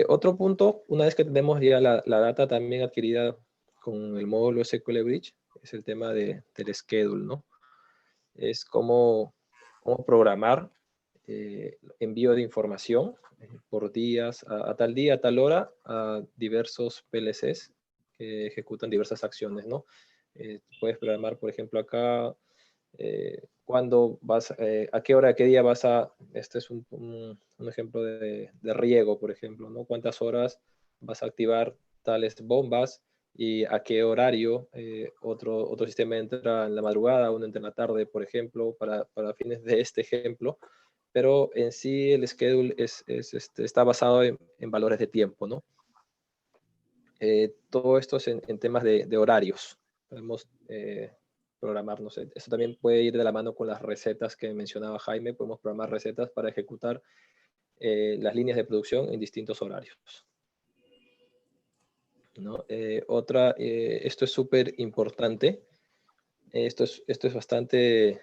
Otro punto, una vez que tenemos ya la data también adquirida con el módulo SQL Bridge, es el tema del schedule, ¿no? Es cómo programar envío de información por días, a tal día, a tal hora, a diversos PLCs que ejecutan diversas acciones, ¿no? Puedes programar, por ejemplo, acá, cuándo vas, a qué hora, a qué día vas a, este es un ejemplo de riego, por ejemplo, ¿no? Cuántas horas vas a activar tales bombas y a qué horario. Otro sistema entra en la madrugada, uno entra en la tarde, por ejemplo, para fines de este ejemplo, pero en sí el schedule está basado en valores de tiempo, ¿no? Todo esto es en temas de horarios. Podemos programar, no sé, eso también puede ir de la mano con las recetas que mencionaba Jaime. Podemos programar recetas para ejecutar las líneas de producción en distintos horarios, ¿no? Esto es súper importante. Esto es bastante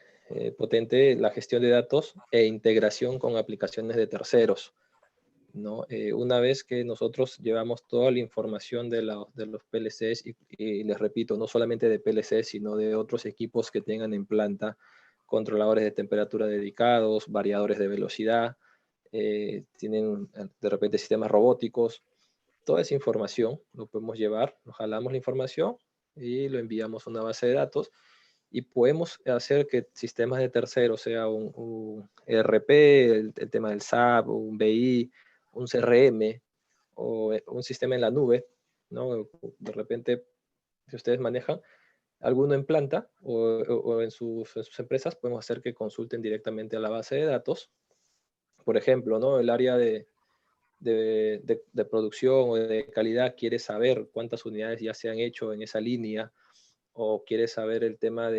potente, la gestión de datos e integración con aplicaciones de terceros, ¿no? Una vez que nosotros llevamos toda la información de los PLCs, y les repito, no solamente de PLCs, sino de otros equipos que tengan en planta, controladores de temperatura dedicados, variadores de velocidad, tienen de repente sistemas robóticos, toda esa información lo podemos llevar, nos jalamos la información y lo enviamos a una base de datos, y podemos hacer que sistemas de terceros, sea un ERP, el tema del SAP, un BI, un CRM o un sistema en la nube, ¿no? De repente, si ustedes manejan alguno en planta o en sus empresas, podemos hacer que consulten directamente a la base de datos. Por ejemplo, ¿no? El área de producción o de calidad quiere saber cuántas unidades ya se han hecho en esa línea, o quiere saber el tema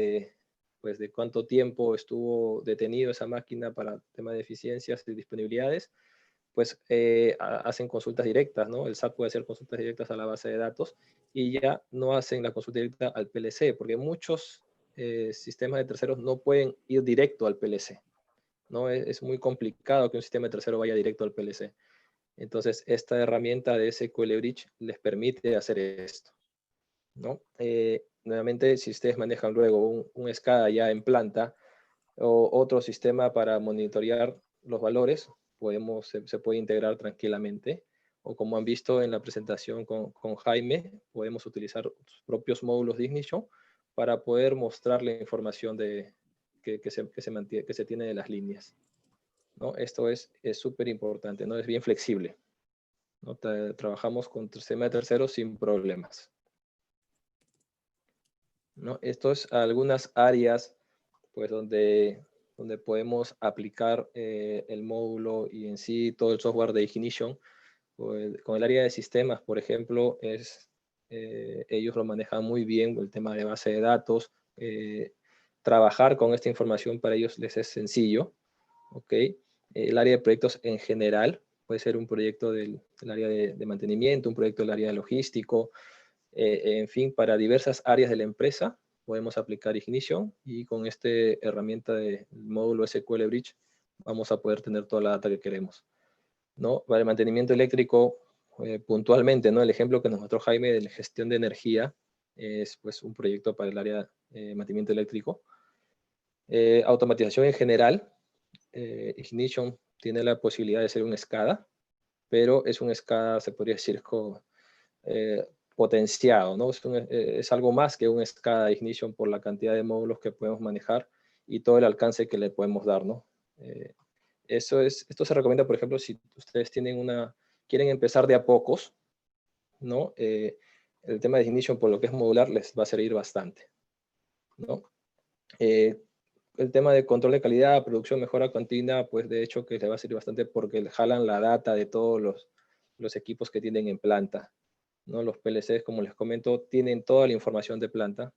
pues, de cuánto tiempo estuvo detenido esa máquina para el tema de eficiencias y disponibilidades, pues hacen consultas directas, ¿no? El SAP puede hacer consultas directas a la base de datos y ya no hacen la consulta directa al PLC, porque muchos sistemas de terceros no pueden ir directo al PLC, ¿no? Es muy complicado que un sistema de tercero vaya directo al PLC. Entonces, esta herramienta de SQL Bridge les permite hacer esto, ¿no? Nuevamente, si ustedes manejan luego un SCADA ya en planta o otro sistema para monitorear los valores, se puede integrar tranquilamente. O como han visto en la presentación con Jaime, podemos utilizar sus propios módulos de Ignition para poder mostrar la información que se tiene de las líneas, ¿no? Esto es súper importante, ¿no? Es bien flexible, ¿no? Trabajamos con sistema de terceros sin problemas, ¿no? Esto es algunas áreas, pues, donde podemos aplicar el módulo y en sí todo el software de Ignition. Con el área de sistemas, por ejemplo, ellos lo manejan muy bien, el tema de base de datos. Trabajar con esta información para ellos les es sencillo, ¿ok? El área de proyectos en general puede ser un proyecto del área de mantenimiento, un proyecto del área logístico, en fin, para diversas áreas de la empresa podemos aplicar Ignition, y con esta herramienta del módulo SQL Bridge vamos a poder tener toda la data que queremos, ¿no? Para el mantenimiento eléctrico, puntualmente, ¿no? El ejemplo que nos mostró Jaime de la gestión de energía es, pues, un proyecto para el área de mantenimiento eléctrico. Automatización en general, Ignition tiene la posibilidad de ser un SCADA, pero es un SCADA, se podría decir, potenciado, ¿no? Es algo más que un SCADA Ignition por la cantidad de módulos que podemos manejar y todo el alcance que le podemos dar, ¿no? Esto se recomienda, por ejemplo, si ustedes quieren empezar de a pocos, ¿no? El tema de Ignition, por lo que es modular, les va a servir bastante, ¿no? El tema de control de calidad, producción, mejora continua, pues de hecho que les va a servir bastante porque jalan la data de todos los equipos que tienen en planta, ¿no? Los PLCs, como les comento, tienen toda la información de planta.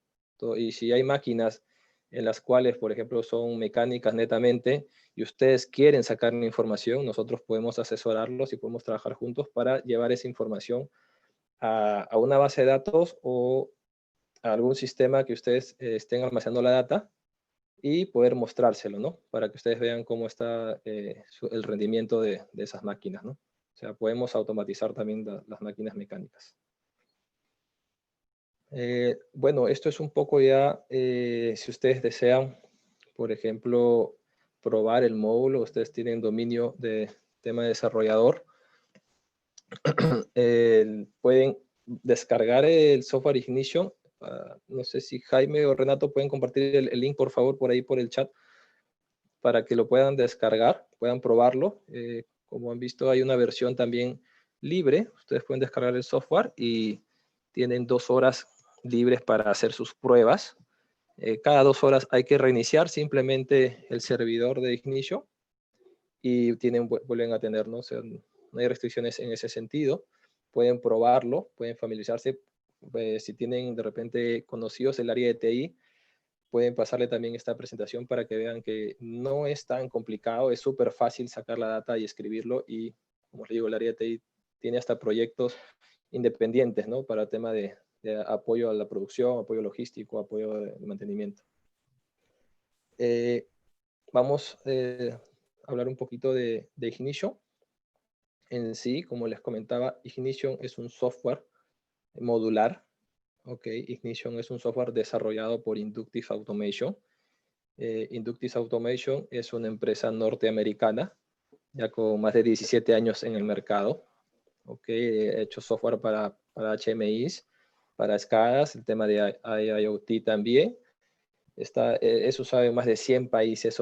Y si hay máquinas en las cuales, por ejemplo, son mecánicas netamente y ustedes quieren sacar una información, nosotros podemos asesorarlos y podemos trabajar juntos para llevar esa información a una base de datos o a algún sistema que ustedes estén almacenando la data y poder mostrárselo, ¿no? Para que ustedes vean cómo está el rendimiento de esas máquinas, ¿no? O sea, podemos automatizar también las máquinas mecánicas. Bueno, esto es un poco ya, si ustedes desean, por ejemplo, probar el módulo, ustedes tienen dominio de tema de desarrollador, pueden descargar el software Ignition. No sé si Jaime o Renato pueden compartir el link, por favor, por ahí por el chat, para que lo puedan descargar, puedan probarlo. Como han visto, hay una versión también libre. Ustedes pueden descargar el software y tienen 2 horas libres para hacer sus pruebas. Cada 2 horas hay que reiniciar simplemente el servidor de Ignition y vuelven a tener, ¿no? O sea, no hay restricciones en ese sentido. Pueden probarlo, pueden familiarizarse. Si tienen de repente conocidos el área de TI, pueden pasarle también esta presentación para que vean que no es tan complicado, es súper fácil sacar la data y escribirlo, y como les digo, el área de TI tiene hasta proyectos independientes, ¿no? Para el tema de apoyo a la producción, apoyo logístico, apoyo de mantenimiento. Vamos a hablar un poquito de Ignition. En sí, como les comentaba, Ignition es un software modular. Ignition es un software desarrollado por Inductive Automation. Inductive Automation es una empresa norteamericana, ya con más de 17 años en el mercado. He hecho software para HMIs, para SCADAs, el tema de IoT también. Es usado en más de 100 países.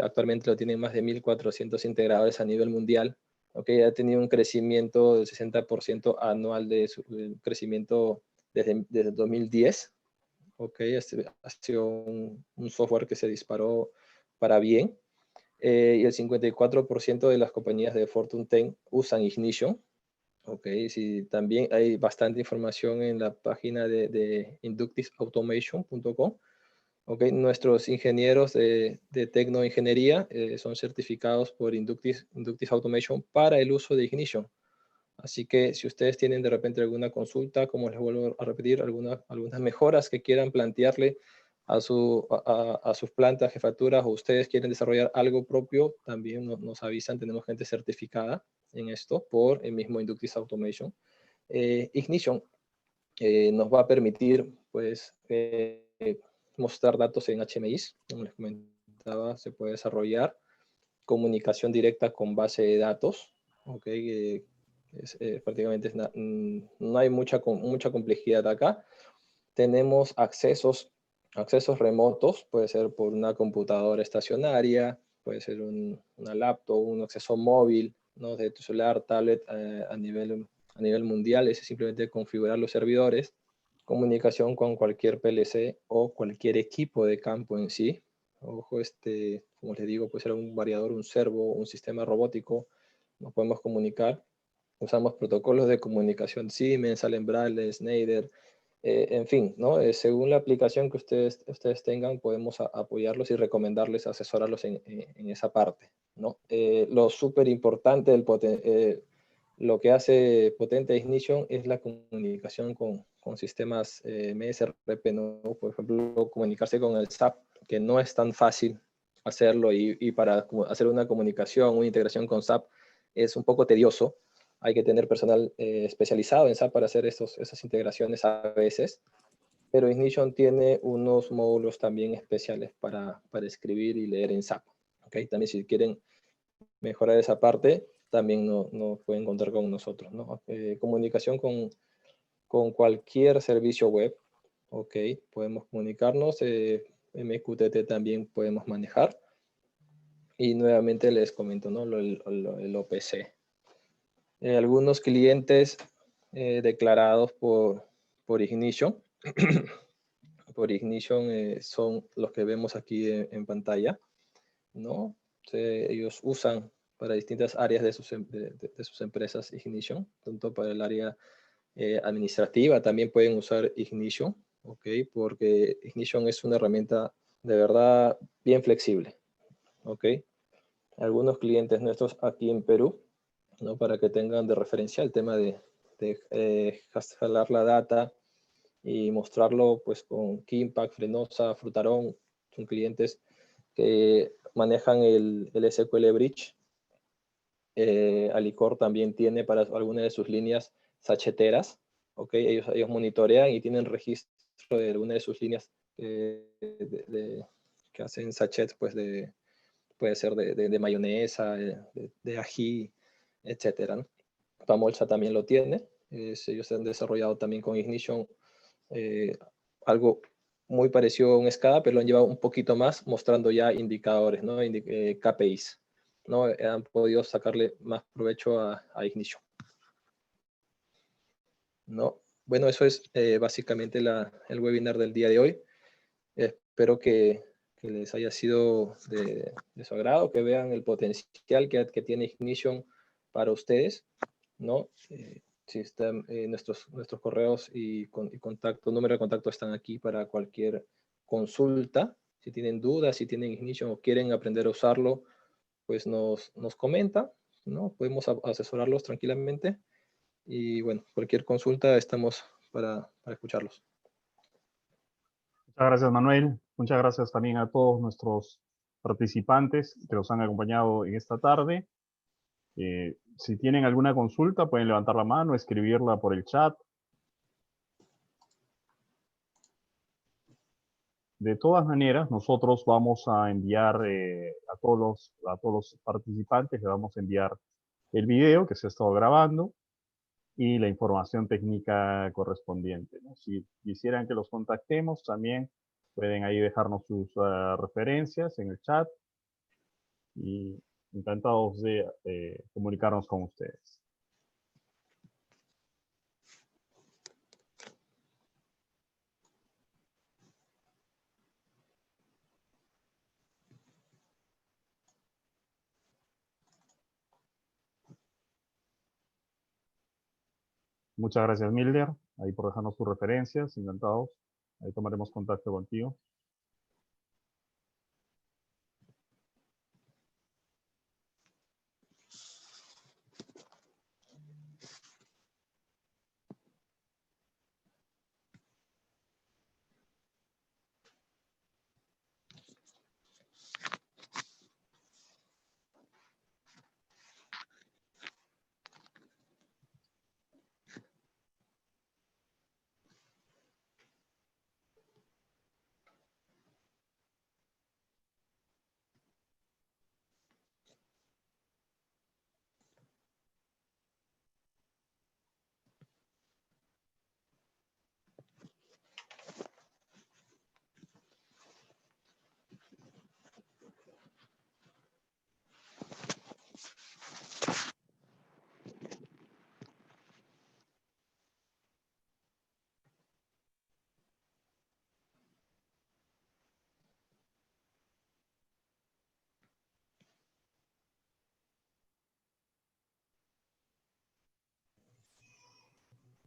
Actualmente lo tienen más de 1.400 integradores a nivel mundial. Ha tenido un crecimiento del 60% anual de su crecimiento desde 2010. Ha sido un software que se disparó para bien. Y el 54% de las compañías de Fortune 10 usan Ignition. Sí, también hay bastante información en la página de inductiveautomation.com. Nuestros ingenieros de tecnoingeniería son certificados por Inductive Automation para el uso de Ignition. Así que si ustedes tienen de repente alguna consulta, como les vuelvo a repetir, algunas mejoras que quieran plantearle a sus plantas, jefaturas, o ustedes quieren desarrollar algo propio, también nos avisan. Tenemos gente certificada en esto por el mismo Inductive Automation. Ignition nos va a permitir, pues, mostrar datos en HMIs. Como les comentaba, se puede desarrollar comunicación directa con base de datos. Prácticamente no hay mucha complejidad acá. Tenemos accesos remotos, puede ser por una computadora estacionaria, puede ser una laptop, un acceso móvil, ¿no? De tu celular, tablet, a nivel mundial. Es simplemente configurar los servidores, comunicación con cualquier PLC o cualquier equipo de campo en sí. Ojo, como les digo, puede ser un variador, un servo, un sistema robótico. Nos podemos comunicar. Usamos protocolos de comunicación Siemens, Allen Bradley, Schneider, en fin, ¿no? Según la aplicación que ustedes tengan, podemos apoyarlos y recomendarles, asesorarlos en esa parte, ¿no? Lo súper importante, lo que hace potente Ignition es la comunicación con sistemas MSRP, ¿no? Por ejemplo, comunicarse con el SAP, que no es tan fácil hacerlo, y para hacer una comunicación, una integración con SAP es un poco tedioso. Hay que tener personal especializado en SAP para hacer esas integraciones a veces, pero Ignition tiene unos módulos también especiales para escribir y leer en SAP. También, si quieren mejorar esa parte, también no pueden contar con nosotros, ¿no? Comunicación con cualquier servicio web. Podemos comunicarnos. MQTT también podemos manejar. Y nuevamente les comento, ¿no? El OPC. Algunos clientes declarados por Ignition. Por Ignition son los que vemos aquí en pantalla, ¿no? Ellos usan para distintas áreas de sus empresas Ignition, tanto para el área administrativa también pueden usar Ignition, porque Ignition es una herramienta de verdad bien flexible. Algunos clientes nuestros aquí en Perú, ¿no? Para que tengan de referencia el tema de jalar la data y mostrarlo, pues, con Keypack, Frenosa, Frutarom. Son clientes que manejan el SQL Bridge. Alicor también tiene para algunas de sus líneas sacheteras. Ellos monitorean y tienen registro de alguna de sus líneas que hacen sachets, pues, de puede ser de mayonesa, de ají, etcétera, ¿no? Pamolcha también lo tiene. Ellos han desarrollado también con Ignition algo muy parecido a un SCADA, pero lo han llevado un poquito más, mostrando ya indicadores, ¿no? KPIs, ¿no? Han podido sacarle más provecho a Ignition, ¿no? Bueno, eso es básicamente el webinar del día de hoy. Espero que les haya sido de su agrado, que vean el potencial que tiene Ignition para ustedes, ¿no? Si están, nuestros correos y contacto, número de contacto están aquí para cualquier consulta. Si tienen dudas, si tienen Ignition o quieren aprender a usarlo, pues nos comentan, ¿no? Podemos asesorarlos tranquilamente. Y bueno, cualquier consulta estamos para escucharlos. Muchas gracias, Manuel. Muchas gracias también a todos nuestros participantes que nos han acompañado en esta tarde. Si tienen alguna consulta, pueden levantar la mano, escribirla por el chat. De todas maneras, nosotros vamos a enviar a todos los participantes, le vamos a enviar el video que se ha estado grabando y la información técnica correspondiente, ¿no? Si quisieran que los contactemos, también pueden ahí dejarnos sus referencias en el chat y encantados de comunicarnos con ustedes. Muchas gracias, Milder, ahí por dejarnos tus referencias, encantados. Ahí tomaremos contacto contigo.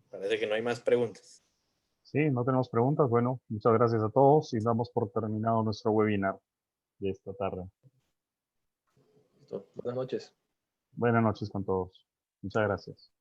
Parece que no hay más preguntas. Sí, no tenemos preguntas. Bueno, muchas gracias a todos y damos por terminado nuestro webinar de esta tarde. Listo. Buenas noches. Buenas noches con todos. Muchas gracias.